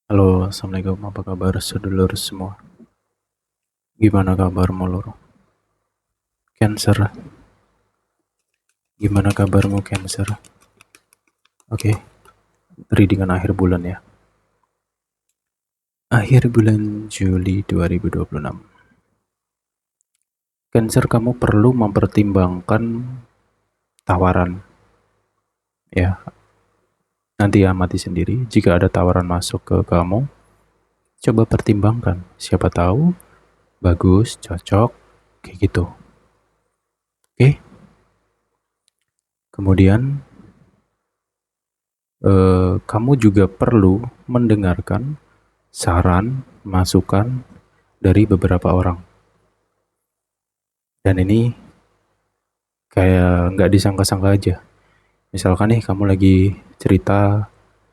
Halo, assalamualaikum. Apa kabar sedulur semua? Gimana kabarmu, Lur? Cancer. Gimana kabarmu, Cancer? Oke, readingan akhir bulan ya. Akhir bulan Juli 2026. Cancer, kamu perlu mempertimbangkan tawaran. Ya, nanti amati sendiri. Jika ada tawaran masuk ke kamu, coba pertimbangkan. Siapa tahu bagus, cocok, kayak gitu. Oke. Kemudian kamu juga perlu mendengarkan saran, masukan dari beberapa orang. Dan ini kayak nggak disangka-sangka aja. Misalkan nih kamu lagi cerita,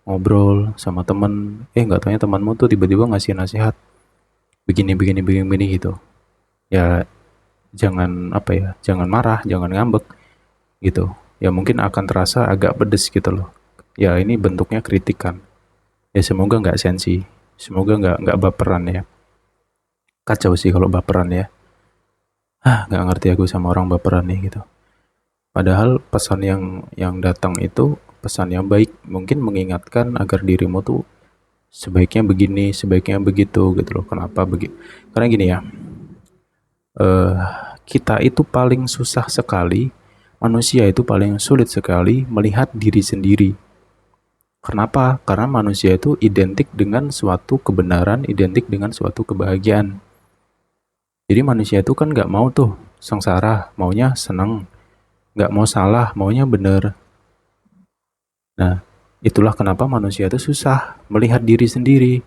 ngobrol sama temen, nggak taunya temanmu tuh tiba-tiba ngasih nasihat, begini gitu. Ya jangan apa ya, jangan marah, jangan ngambek gitu. Ya mungkin akan terasa agak pedes gitu loh. Ya ini bentuknya kritikan. Ya semoga nggak sensi, semoga nggak baperan ya. Kacau sih kalau baperan ya. Nggak ngerti aku sama orang baperan nih gitu. Padahal pesan yang datang itu pesan yang baik, mungkin mengingatkan agar dirimu tuh sebaiknya begini, sebaiknya begitu gitu loh. Kenapa begitu? Karena gini ya, eh kita itu paling susah sekali, manusia itu paling sulit sekali melihat diri sendiri. Kenapa? Karena manusia itu identik dengan suatu kebenaran, identik dengan suatu kebahagiaan. Jadi manusia itu kan nggak mau tuh sengsara, maunya seneng, nggak mau salah, maunya bener. Nah, itulah kenapa manusia itu susah melihat diri sendiri.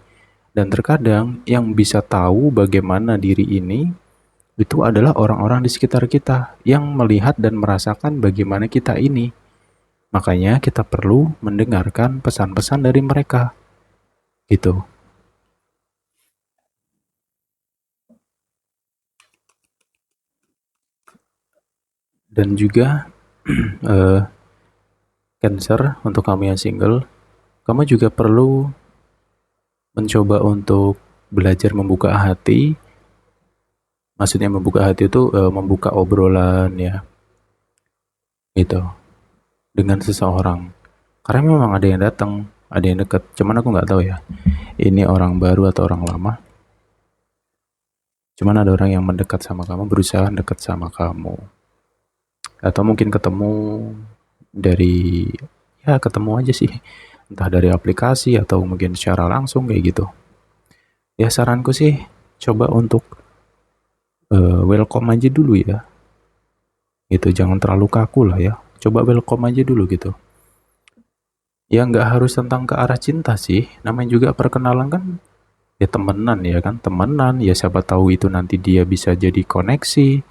Dan terkadang yang bisa tahu bagaimana diri ini itu adalah orang-orang di sekitar kita yang melihat dan merasakan bagaimana kita ini. Makanya kita perlu mendengarkan pesan-pesan dari mereka. Gitu. Dan juga eh, Cancer, untuk kamu yang single, kamu juga perlu mencoba untuk belajar membuka hati. Maksudnya membuka hati itu membuka obrolan ya, gitu, dengan seseorang. Karena memang ada yang datang, ada yang deket. Cuman aku nggak tahu ya, ini orang baru atau orang lama. Cuman ada orang yang mendekat sama kamu, berusaha dekat sama kamu. Atau mungkin ketemu dari, ya ketemu aja sih. Entah dari aplikasi atau mungkin secara langsung kayak gitu. Ya saranku sih, coba untuk welcome aja dulu ya. Gitu, jangan terlalu kaku lah ya. Coba welcome aja dulu gitu. Ya nggak harus tentang ke arah cinta sih. Namanya juga perkenalan kan, ya temenan ya kan, temenan ya, siapa tahu itu nanti dia bisa jadi koneksi,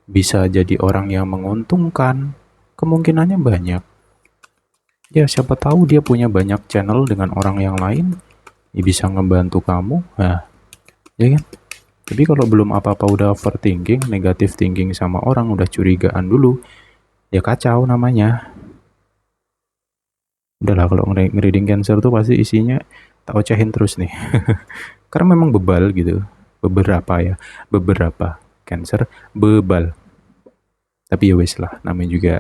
bisa jadi orang yang menguntungkan, kemungkinannya banyak. Ya siapa tahu dia punya banyak channel dengan orang yang lain, ya bisa ngebantu kamu. Nah, ya kan. Tapi kalau belum apa-apa udah overthinking, negative thinking sama orang, udah curigaan dulu, ya kacau namanya. Udahlah, kalau ngereading Cancer tuh pasti isinya tak ocehin terus nih. Karena memang bebal gitu. Beberapa Cancer bebal. Tapi ya wes lah, namanya juga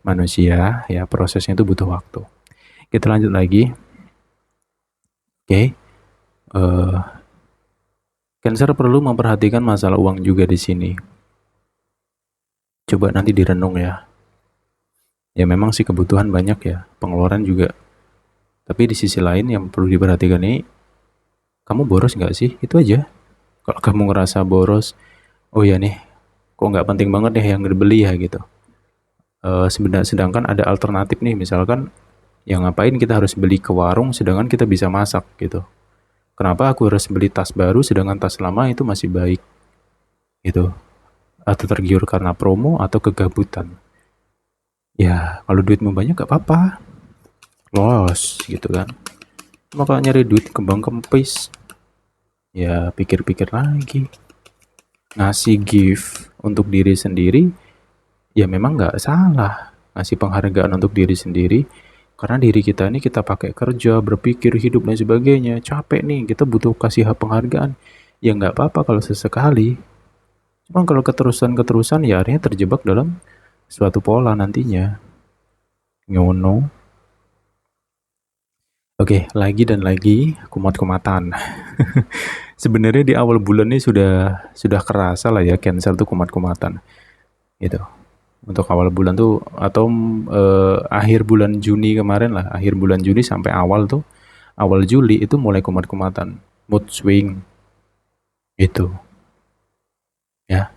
manusia, ya prosesnya itu butuh waktu. Kita lanjut lagi. Oke. Cancer perlu memperhatikan masalah uang juga di sini. Coba nanti direnung ya. Ya memang sih kebutuhan banyak ya, pengeluaran juga. Tapi di sisi lain yang perlu diperhatikan nih, kamu boros nggak sih? Itu aja. Kalau kamu ngerasa boros, oh ya nih, kok nggak penting banget deh yang dibeli ya gitu. Sedangkan ada alternatif nih, misalkan yang ngapain kita harus beli ke warung sedangkan kita bisa masak gitu. Kenapa aku harus beli tas baru sedangkan tas lama itu masih baik gitu. Atau tergiur karena promo atau kegabutan. Ya kalau duitmu banyak gak apa-apa, los gitu kan. Maka nyari duit kembang kempis, ya pikir-pikir lagi. Ngasih gift untuk diri sendiri, ya memang gak salah. Ngasih penghargaan untuk diri sendiri, Karena diri kita ini kita pakai kerja, berpikir, hidup dan sebagainya, capek nih, kita butuh kasih penghargaan. Ya nggak apa-apa kalau sesekali. Cuman kalau keterusan-keterusan ya akhirnya terjebak dalam suatu pola nantinya. Ngono. Oke, lagi dan lagi kumat-kumatan. Sebenarnya di awal bulan ini sudah kerasa lah ya Cancer tuh kumat-kumatan gitu. Untuk awal bulan tuh atau akhir bulan Juni kemarin lah, akhir bulan Juni sampai awal Juli itu mulai kumat-kumatan, mood swing itu ya.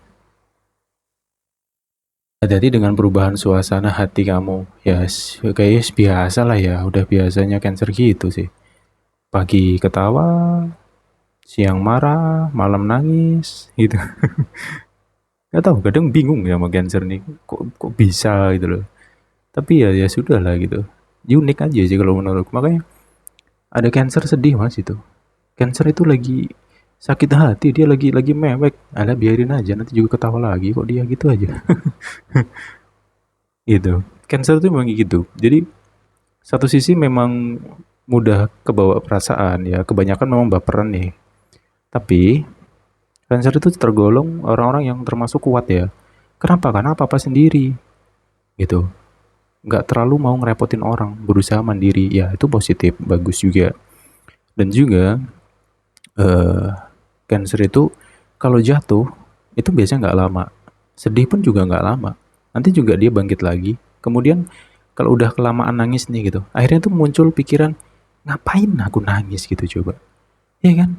Hati-hati dengan perubahan suasana hati kamu. Ya kayaknya biasa lah ya, udah biasanya Cancer gitu sih. Pagi ketawa, siang marah, malam nangis gitu. Gak tahu, kadang bingung ya sama Cancer nih. Kok bisa gitu loh. Tapi ya sudah lah gitu. Unik aja sih kalau menurutku. Makanya ada Cancer sedih Mas itu. Cancer itu lagi sakit hati, dia lagi mewek. Alah biarin aja, nanti juga ketawa lagi kok dia gitu aja. Gitu. Cancer tuh memang gitu. Jadi satu sisi memang mudah kebawa perasaan ya, kebanyakan memang baperan nih. Tapi Cancer itu tergolong orang-orang yang termasuk kuat ya. Kenapa? Karena apa-apa sendiri gitu. Nggak terlalu mau ngerepotin orang, berusaha mandiri. Ya itu positif, bagus juga. Dan juga eh, Cancer itu kalau jatuh itu biasanya nggak lama. Sedih pun juga nggak lama. Nanti juga dia bangkit lagi. Kemudian kalau udah kelamaan nangis nih gitu, akhirnya tuh muncul pikiran, ngapain aku nangis gitu coba. Ya kan?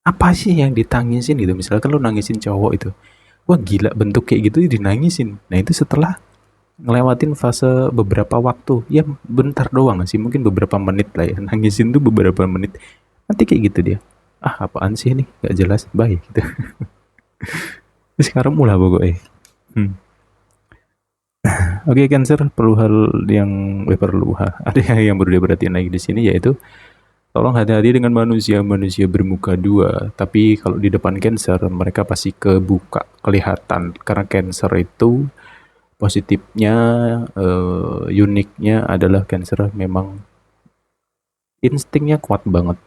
Apa sih yang ditangisin gitu? Misalkan lu nangisin cowok itu. Wah gila bentuk kayak gitu dinangisin. Nah itu setelah ngelewatin fase beberapa waktu. Ya bentar doang sih, mungkin beberapa menit lah ya. Nangisin tuh beberapa menit. Nanti kayak gitu dia. Ah apaan sih ini? Gak jelas. Bye gitu. Terus sekarang mulai pokoknya. Hmm. Oke, Cancer perlu hal yang ada yang perlu diperhatiin lagi di sini yaitu tolong hati-hati dengan manusia bermuka dua. Tapi kalau di depan Cancer mereka pasti kebuka kelihatan karena Cancer itu positifnya uniknya adalah Cancer memang instingnya kuat banget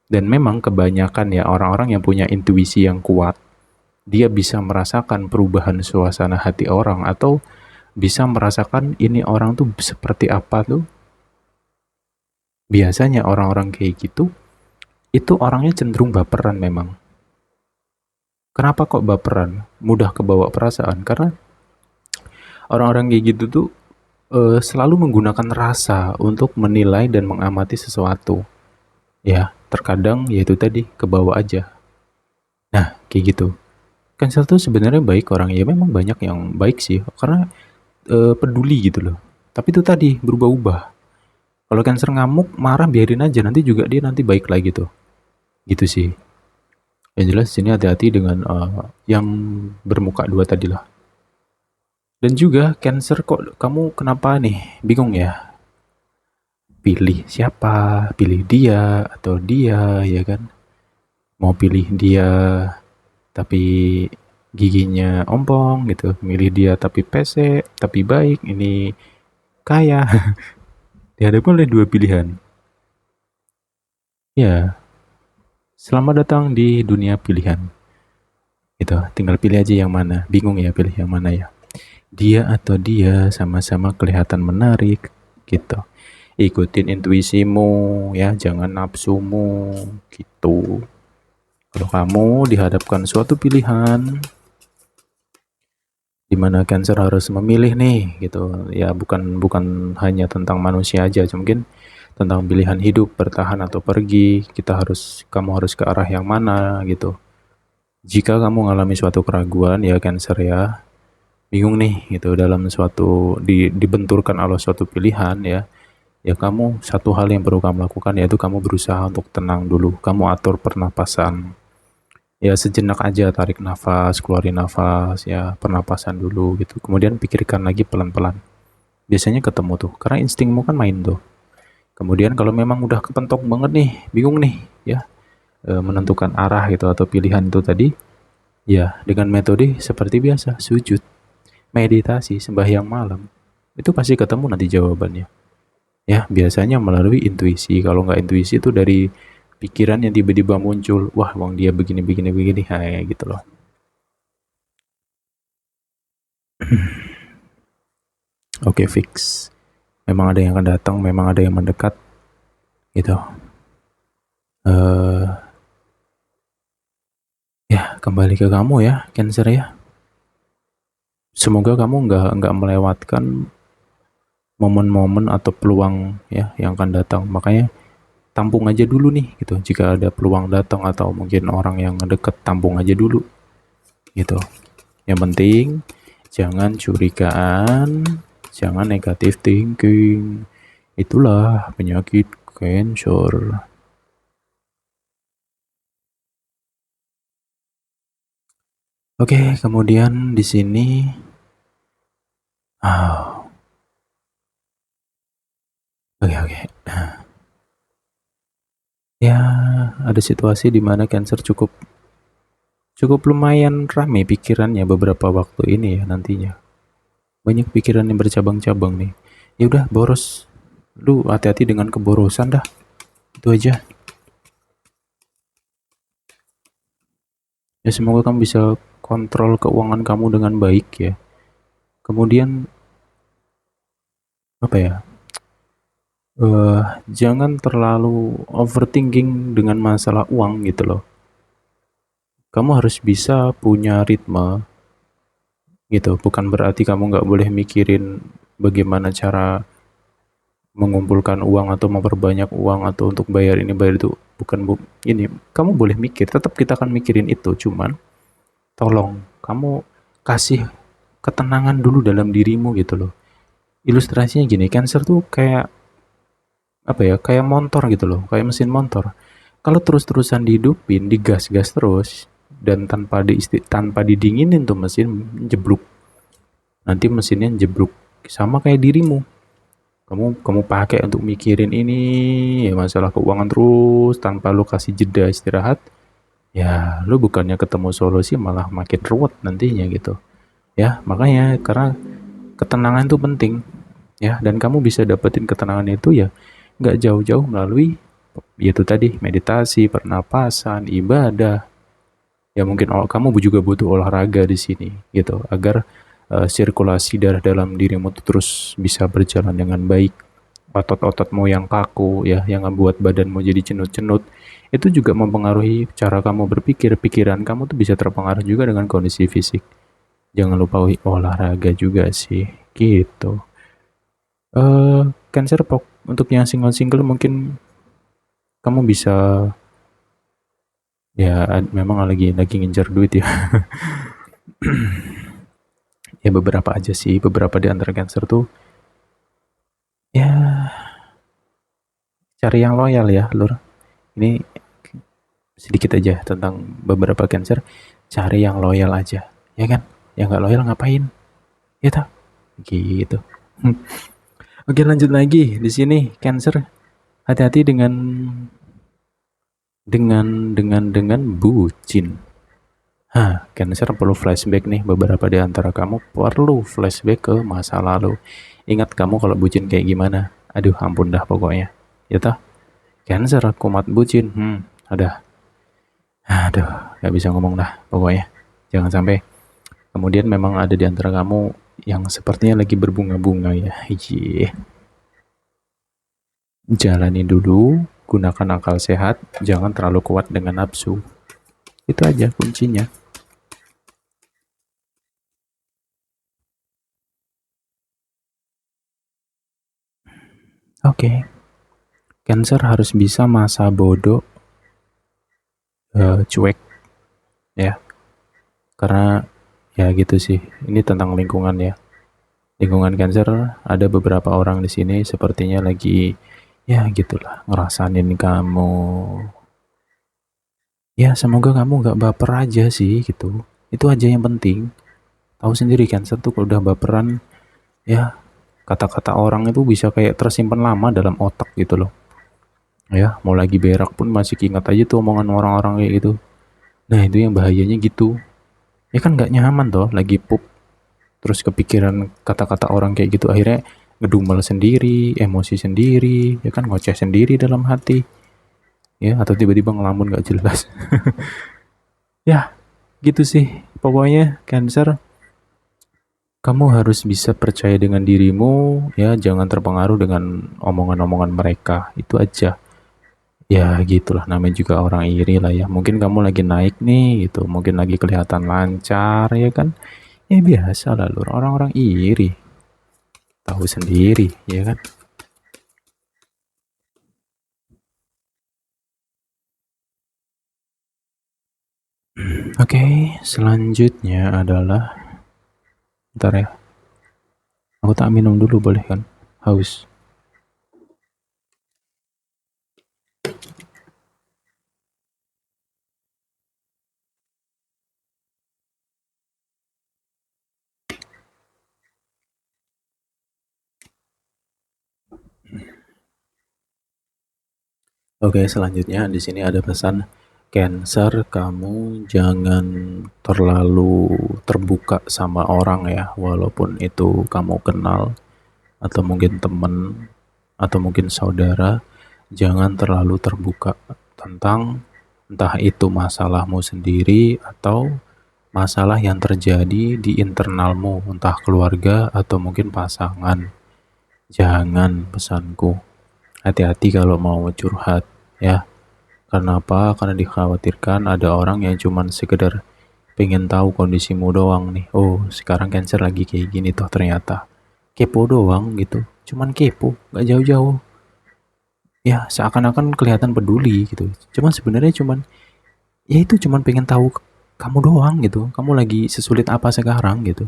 dan memang kebanyakan ya orang-orang yang punya intuisi yang kuat dia bisa merasakan perubahan suasana hati orang atau bisa merasakan ini orang tuh seperti apa tuh. Biasanya orang-orang kayak gitu, itu orangnya cenderung baperan memang. Kenapa kok baperan? Mudah kebawa perasaan. Karena orang-orang kayak gitu tuh selalu menggunakan rasa untuk menilai dan mengamati sesuatu. Ya, terkadang yaitu tadi, kebawa aja. Nah, kayak gitu. Cancel tuh sebenarnya baik orang. Ya memang banyak yang baik sih. Karena peduli gitu loh. Tapi itu tadi, berubah-ubah. Kalau Cancer ngamuk, marah biarin aja. Nanti juga dia nanti baik lagi tuh. Gitu sih. Yang jelas sini hati-hati dengan yang bermuka dua tadi lah. Dan juga Cancer kok kamu kenapa nih? Bingung ya? Pilih siapa? Pilih dia atau dia ya kan? Mau pilih dia tapi giginya ompong gitu. Milih dia tapi pesek, tapi baik, ini kaya. Dihadapkan oleh dua pilihan. Ya, selamat datang di dunia pilihan. Gitu, tinggal pilih aja yang mana. Bingung ya pilih yang mana ya. Dia atau dia sama-sama kelihatan menarik gitu. Ikutin intuisimu ya, jangan nafsumu gitu. Kalau kamu dihadapkan suatu pilihan di mana Cancer harus memilih nih gitu. Ya bukan hanya tentang manusia aja, mungkin tentang pilihan hidup, bertahan atau pergi. Kamu harus ke arah yang mana gitu. Jika kamu mengalami suatu keraguan ya Cancer ya, bingung nih gitu dalam suatu dibenturkan oleh suatu pilihan ya kamu satu hal yang perlu kamu lakukan yaitu kamu berusaha untuk tenang dulu, kamu atur pernapasan ya sejenak aja, tarik nafas, keluarin nafas ya, pernapasan dulu gitu, kemudian pikirkan lagi pelan-pelan, biasanya ketemu tuh karena instingmu kan main tuh. Kemudian kalau memang udah kepentok banget nih, bingung nih ya, menentukan arah gitu atau pilihan itu tadi ya, dengan metode seperti biasa, sujud, meditasi, sembahyang malam. Itu pasti ketemu nanti jawabannya. Ya, biasanya melalui intuisi. Kalau nggak intuisi itu dari pikiran yang tiba-tiba muncul. Wah, wong dia begini, begini, begini. Kayak gitu loh. Oke, fix. Memang ada yang akan datang, memang ada yang mendekat. Gitu. eh Ya, kembali ke kamu ya, Cancer ya. Semoga kamu nggak melewatkan momen-momen atau peluang ya yang akan datang. Makanya tampung aja dulu nih gitu. Jika ada peluang datang atau mungkin orang yang deket, tampung aja dulu gitu. Yang penting jangan curigaan, jangan negatif thinking. Itulah penyakit cancer. Oke, kemudian di sini ah, oke. Ya, ada situasi di mana cancer cukup cukup lumayan rame pikirannya beberapa waktu ini ya nantinya. Banyak pikiran yang bercabang-cabang nih. Ya udah boros. Lu hati-hati dengan keborosan dah. Itu aja. Ya semoga kamu bisa kontrol keuangan kamu dengan baik ya. Kemudian apa ya? Jangan terlalu overthinking dengan masalah uang gitu loh. Kamu harus bisa punya ritme gitu. Bukan berarti kamu nggak boleh mikirin bagaimana cara mengumpulkan uang atau memperbanyak uang atau untuk bayar ini bayar itu. Bukan ini. Kamu boleh mikir. Tetap kita akan mikirin itu. Cuman tolong kamu kasih ketenangan dulu dalam dirimu gitu loh. Ilustrasinya gini, cancer tuh kayak apa ya, kayak motor gitu loh, kayak mesin motor. Kalau terus-terusan dihidupin, digas-gas terus, dan tanpa didinginin tuh mesin jeblok. Nanti mesinnya jeblok. Sama kayak dirimu. Kamu pakai untuk mikirin ini ya masalah keuangan terus tanpa lu kasih jeda istirahat, ya lu bukannya ketemu solusi malah makin ruwet nantinya gitu. Ya, makanya karena ketenangan itu penting ya dan kamu bisa dapetin ketenangan itu ya nggak jauh-jauh melalui yaitu tadi meditasi, pernapasan, ibadah. Ya mungkin kamu juga butuh olahraga di sini gitu agar sirkulasi darah dalam dirimu tuh terus bisa berjalan dengan baik. Otot-ototmu yang kaku ya yang membuat badanmu jadi cenut-cenut itu juga mempengaruhi cara kamu berpikir. Pikiran kamu tuh bisa terpengaruh juga dengan kondisi fisik. Jangan lupa olahraga juga sih gitu. eh Cancer untuk yang single-single mungkin kamu bisa ya memang lagi ngincar duit ya. Ya beberapa aja sih, beberapa di antara Cancer tuh ya cari yang loyal ya, Lur. Ini sedikit aja tentang beberapa Cancer, cari yang loyal aja, ya kan? Yang nggak loyal ngapain? Ya tak? Gitu. Oke lanjut lagi di sini Cancer, hati-hati dengan bucin. Cancer perlu flashback nih, beberapa di antara kamu perlu flashback ke masa lalu. Ingat kamu kalau bucin kayak gimana? Aduh, ampun dah pokoknya. Ya toh? Cancer kumat bucin. Ada. Aduh, gak bisa ngomong dah pokoknya. Jangan sampai. Kemudian memang ada di antara kamu yang sepertinya lagi berbunga-bunga ya. Jalani dulu, gunakan akal sehat, jangan terlalu kuat dengan nafsu. Itu aja kuncinya. Oke. Cancer harus bisa masa bodoh cuek ya. Karena ya gitu sih. Ini tentang lingkungan ya. Lingkungan Cancer ada beberapa orang di sini sepertinya lagi ya gitulah ngerasain kamu. Ya semoga kamu gak baper aja sih gitu. Itu aja yang penting. Tahu sendiri Cancer tuh kalau udah baperan ya kata-kata orang itu bisa kayak tersimpan lama dalam otak gitu loh. Ya mau lagi berak pun masih ingat aja tuh omongan orang-orang kayak gitu. Nah itu yang bahayanya gitu. Ya kan gak nyaman toh lagi pup terus kepikiran kata-kata orang kayak gitu, akhirnya ngedumel sendiri, emosi sendiri, ya kan, ngoceh sendiri dalam hati, ya, atau tiba-tiba ngelamun gak jelas. Ya, gitu sih. Pokoknya Cancer, kamu harus bisa percaya dengan dirimu, ya, jangan terpengaruh dengan omongan-omongan mereka. Itu aja. Ya, gitulah, namanya juga orang iri lah ya. Mungkin kamu lagi naik nih gitu, mungkin lagi kelihatan lancar ya kan. Ya biasa lah lur, orang-orang iri. Tahu sendiri, ya kan? Oke, selanjutnya adalah, bentar ya, aku tak minum dulu boleh kan? Haus. Oke, selanjutnya di sini ada pesan Cancer, kamu jangan terlalu terbuka sama orang ya, walaupun itu kamu kenal atau mungkin temen atau mungkin saudara, jangan terlalu terbuka tentang entah itu masalahmu sendiri atau masalah yang terjadi di internalmu, entah keluarga atau mungkin pasangan. Jangan, pesanku. Hati-hati kalau mau curhat ya. Karena apa? Karena dikhawatirkan ada orang yang cuman sekedar pengen tahu kondisimu doang nih. Oh, sekarang Cancer lagi kayak gini toh ternyata. Kepo doang gitu. Cuman kepo, gak jauh-jauh. Ya, seakan-akan kelihatan peduli gitu. Cuman sebenarnya cuman, ya itu cuman pengen tahu kamu doang gitu. Kamu lagi sesulit apa sekarang gitu.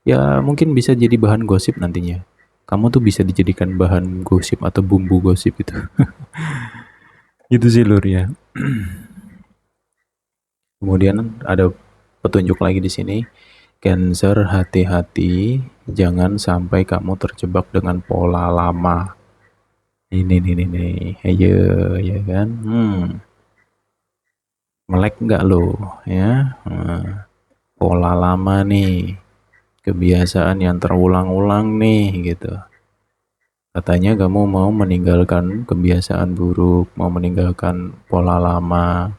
Ya, mungkin bisa jadi bahan gosip nantinya. Kamu tuh bisa dijadikan bahan gosip atau bumbu gosip gitu. Gitu sih lur ya. Kemudian ada petunjuk lagi di sini. Cancer, hati-hati, jangan sampai kamu terjebak dengan pola lama. Ini, ayo, ya kan? Melek nggak lo, ya? Pola lama nih, kebiasaan yang terulang-ulang nih, gitu. Katanya kamu mau meninggalkan kebiasaan buruk, mau meninggalkan pola lama.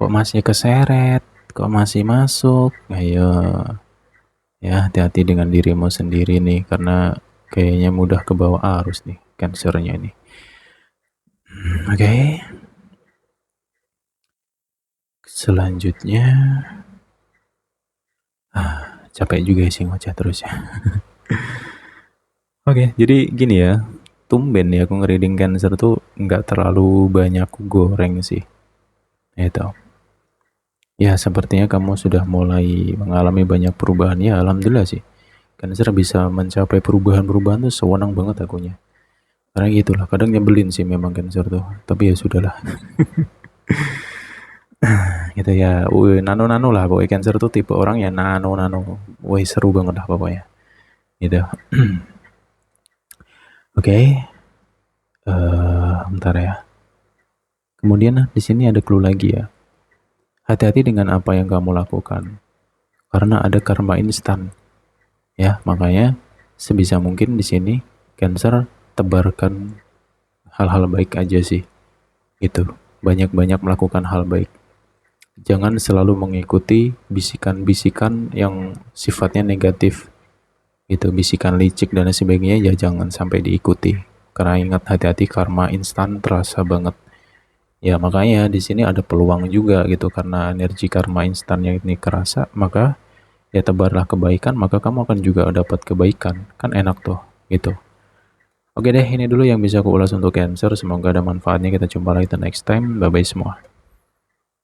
Kok masih keseret? Kok masih masuk? Ayo, ya hati-hati dengan dirimu sendiri nih, karena kayaknya mudah ke bawah arus nih, cancernya nih. Oke. Selanjutnya, capek juga sih ngoceh terus ya. Oke, jadi gini ya, tumben ya aku ngereading Cancer tuh nggak terlalu banyak goreng sih. Itu. Ya, sepertinya kamu sudah mulai mengalami banyak perubahan. Ya, alhamdulillah sih. Cancer bisa mencapai perubahan-perubahan tuh sewenang banget akunya. Karena gitulah, kadang nyebelin sih memang Cancer tuh. Tapi ya sudahlah. Gitu ya, nano-nano lah. Pokoknya Cancer tuh tipe orang ya nano-nano. Wih, seru banget lah pokoknya. Gitu. Oke. Bentar ya. Kemudian di sini ada clue lagi ya. Hati-hati dengan apa yang kamu lakukan. Karena ada karma instan. Ya, makanya sebisa mungkin di sini Cancer tebarkan hal-hal baik aja sih. Itu. Banyak-banyak melakukan hal baik. Jangan selalu mengikuti bisikan-bisikan yang sifatnya negatif. Itu bisikan licik dan sebagainya ya jangan sampai diikuti. Karena ingat, hati-hati, karma instan terasa banget. Ya makanya di sini ada peluang juga gitu, karena energi karma instan yang ini kerasa, maka ya tebarlah kebaikan, maka kamu akan juga dapat kebaikan. Kan enak tuh gitu. Oke deh, ini dulu yang bisa aku ulas untuk Cancer. Semoga ada manfaatnya. Kita jumpa lagi the next time. Bye bye semua.